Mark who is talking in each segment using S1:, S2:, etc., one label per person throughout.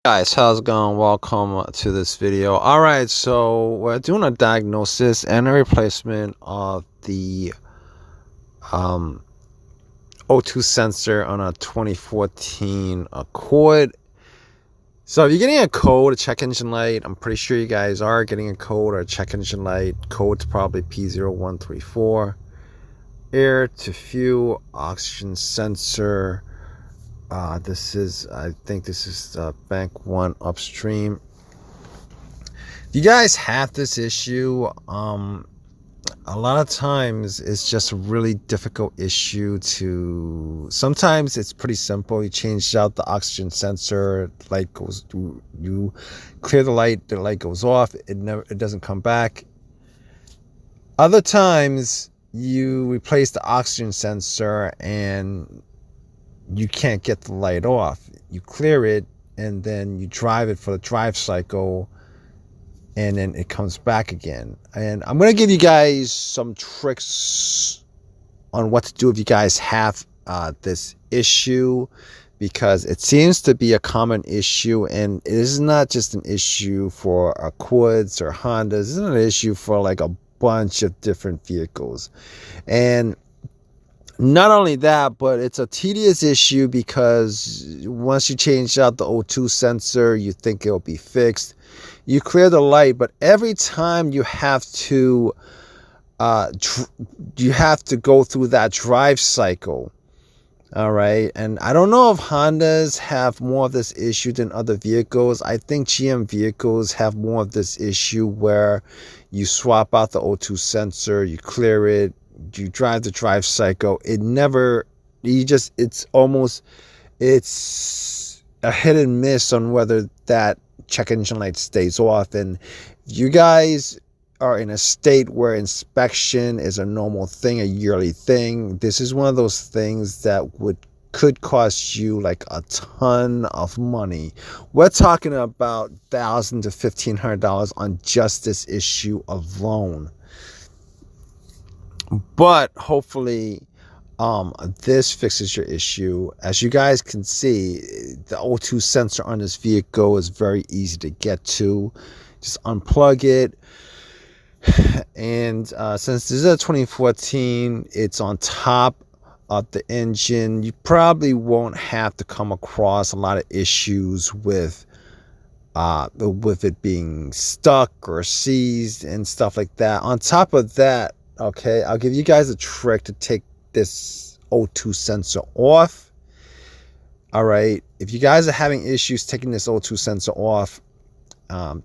S1: Guys, how's it going? Welcome to this video. All right, so we're doing a diagnosis and a replacement of the um, O2 sensor on a 2014 Accord. So if you're getting a code, a check engine light, I'm pretty sure you guys are getting a code or a check engine light. Code's probably P0134. Air to fuel, oxygen sensor. I think this is bank 1 upstream. You guys have this issue. A lot of times it's just a really difficult issue to. Sometimes it's pretty simple. You change out the oxygen sensor, light goes. You clear the light goes off. It doesn't come back. Other times you replace the oxygen sensor and you can't get the light off. You clear it and then you drive it for the drive cycle and then it comes back again. And I'm going to give you guys some tricks on what to do if you guys have this issue, because it seems to be a common issue, and it is not just an issue for Accords or Hondas. It's an issue for like a bunch of different vehicles. And not only that, but it's a tedious issue because once you change out the O2 sensor, you think it'll be fixed. You clear the light, but every time you have to go through that drive cycle. All right, and I don't know if Hondas have more of this issue than other vehicles. I think GM vehicles have more of this issue where you swap out the O2 sensor, you clear it, you drive the drive cycle. It's a hit and miss on whether that check engine light stays off. And if you guys are in a state where inspection is a normal thing, a yearly thing, this is one of those things that could cost you like a ton of money. We're talking about $1,000 to $1,500 on just this issue alone. But hopefully this fixes your issue. As you guys can see, the O2 sensor on this vehicle is very easy to get to. Just unplug it. And since this is a 2014, it's on top of the engine. You probably won't have to come across a lot of issues with it being stuck or seized and stuff like that. On top of that, okay, I'll give you guys a trick to take this O2 sensor off. All right, if you guys are having issues taking this O2 sensor off,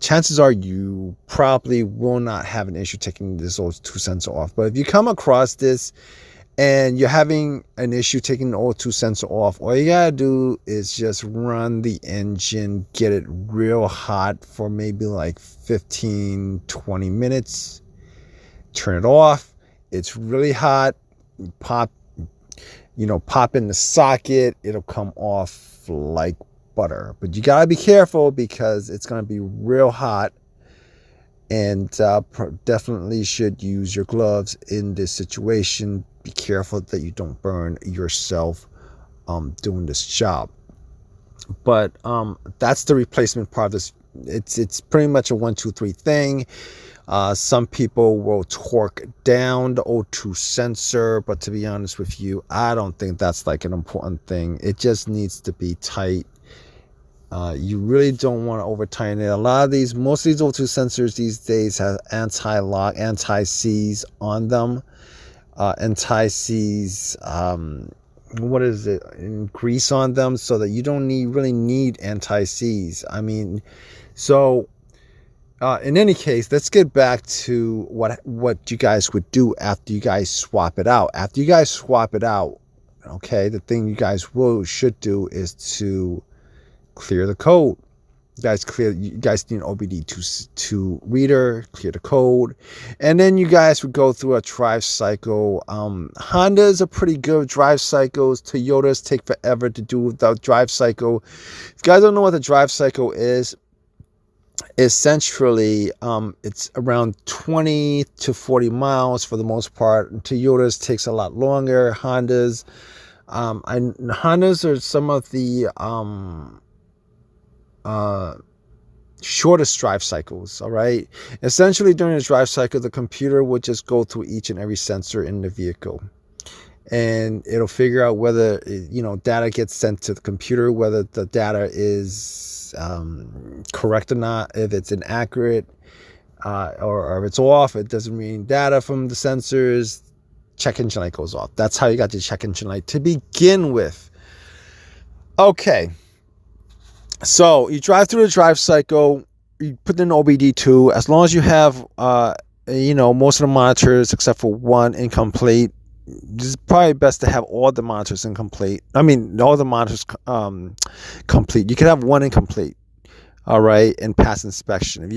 S1: chances are you probably will not have an issue taking this O2 sensor off. But if you come across this and you're having an issue taking the O2 sensor off, all you gotta do is just run the engine, get it real hot for maybe like 15-20 minutes. Turn it off. It's really hot. Pop in the socket. It'll come off like butter. But you gotta be careful because it's gonna be real hot, and definitely should use your gloves in this situation. Be careful that you don't burn yourself doing this job. But that's the replacement part of this. It's pretty much a 1, 2, 3 thing. Some people will torque down the O2 sensor, but to be honest with you, I don't think that's like an important thing. It just needs to be tight. You really don't want to over tighten it. Most of these O2 sensors these days have anti-lock, anti-seize on them. Anti-seize, grease on them, so that you don't really need anti-seize. I mean, so in any case, let's get back to what you guys would do after you guys swap it out. After you guys swap it out, okay, the thing you guys should do is to clear the code. You guys need an OBD2 reader, clear the code, and then you guys would go through a drive cycle. Hondas are pretty good with drive cycles. Toyotas take forever to do the drive cycle. If you guys don't know what the drive cycle is, essentially it's around 20 to 40 miles for the most part. Toyotas takes a lot longer. Hondas are some of the shortest drive cycles. All right, essentially during the drive cycle, the computer would just go through each and every sensor in the vehicle, and it'll figure out whether data gets sent to the computer, whether the data is correct or not, if it's inaccurate, or if it's off. It doesn't mean data from the sensors. Check engine light goes off. That's how you got your check engine light to begin with. Okay, so you drive through the drive cycle, you put in OBD2. As long as you have most of the monitors except for one incomplete, it's probably best to have all the monitors incomplete. I mean, all the monitors complete. You can have one incomplete, all right, and pass inspection. If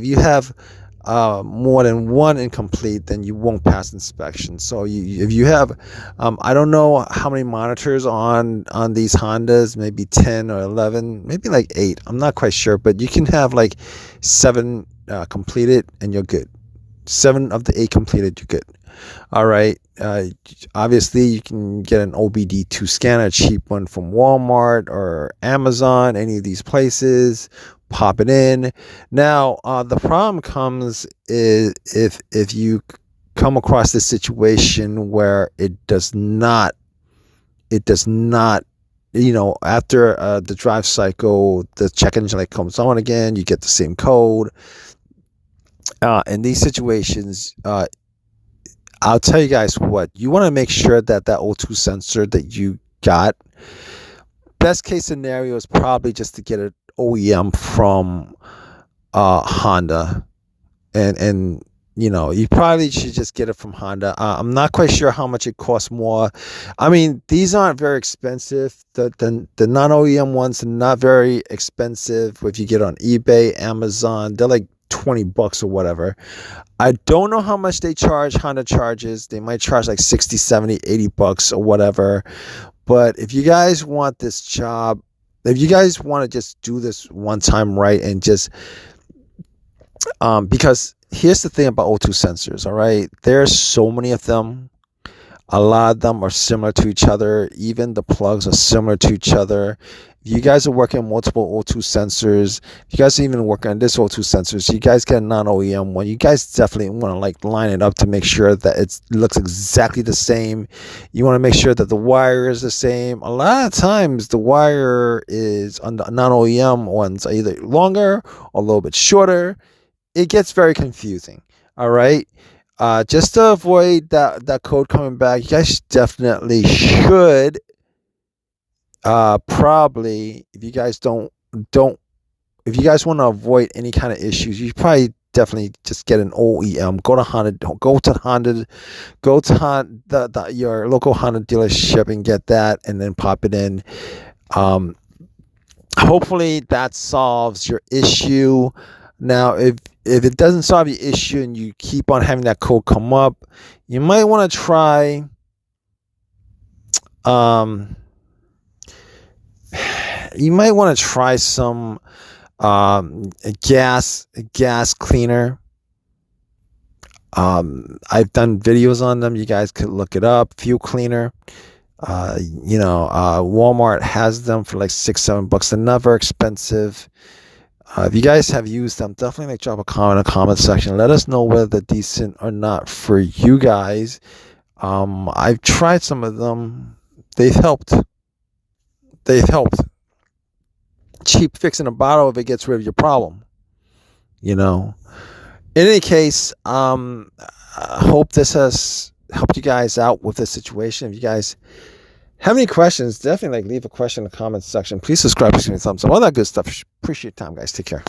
S1: you have more than one incomplete, then you won't pass inspection. So if you have, I don't know how many monitors on these Hondas, maybe 10 or 11, maybe like 8. I'm not quite sure, but you can have like 7 completed and you're good. 7 of the 8 completed, you're good. All right. Obviously, you can get an OBD2 scanner, a cheap one from Walmart or Amazon, any of these places. Pop it in. Now, the problem comes is if you come across this situation where it does not, after the drive cycle, the check engine light comes on again. You get the same code. In these situations, I'll tell you guys what, you want to make sure that O2 sensor that you got, best case scenario is probably just to get an OEM from Honda, and you probably should just get it from Honda. I'm not quite sure how much it costs more. I mean, these aren't very expensive. The non-OEM ones are not very expensive. If you get on eBay, Amazon, they're like $20 or whatever. I don't know how much they charge. Honda charges. They might charge like 60, 70, $80 or whatever. But if you guys want this job, if you guys want to just do this one time right, and just because here's the thing about O2 sensors, all right? There's so many of them. A lot of them are similar to each other. Even the plugs are similar to each other. If you guys are working on multiple O2 sensors, if you guys are even working on this O2 sensors, you guys get a non-OEM one. You guys definitely want to like line it up to make sure that it looks exactly the same. You want to make sure that the wire is the same. A lot of times the wire is on the non-OEM ones are either longer or a little bit shorter. It gets very confusing. All right. Just to avoid that code coming back, you guys definitely should probably, if you guys if you guys want to avoid any kind of issues, you probably definitely just get an OEM. Go to Honda, your local Honda dealership and get that, and then pop it in. Hopefully that solves your issue. Now, if it doesn't solve your issue and you keep on having that code come up, you might want to try some gas cleaner. I've done videos on them. You guys could look it up. Fuel cleaner. Walmart has them for like $6-7. They're not very expensive. If you guys have used them, definitely drop a comment in the comment section. Let us know whether they're decent or not for you guys. I've tried some of them. They've helped. Cheap fix in a bottle if it gets rid of your problem. In any case, I hope this has helped you guys out with this situation. If you guys have any questions, definitely leave a question in the comments section. Please subscribe, please give me a thumbs up, all that good stuff. Appreciate your time, guys. Take care.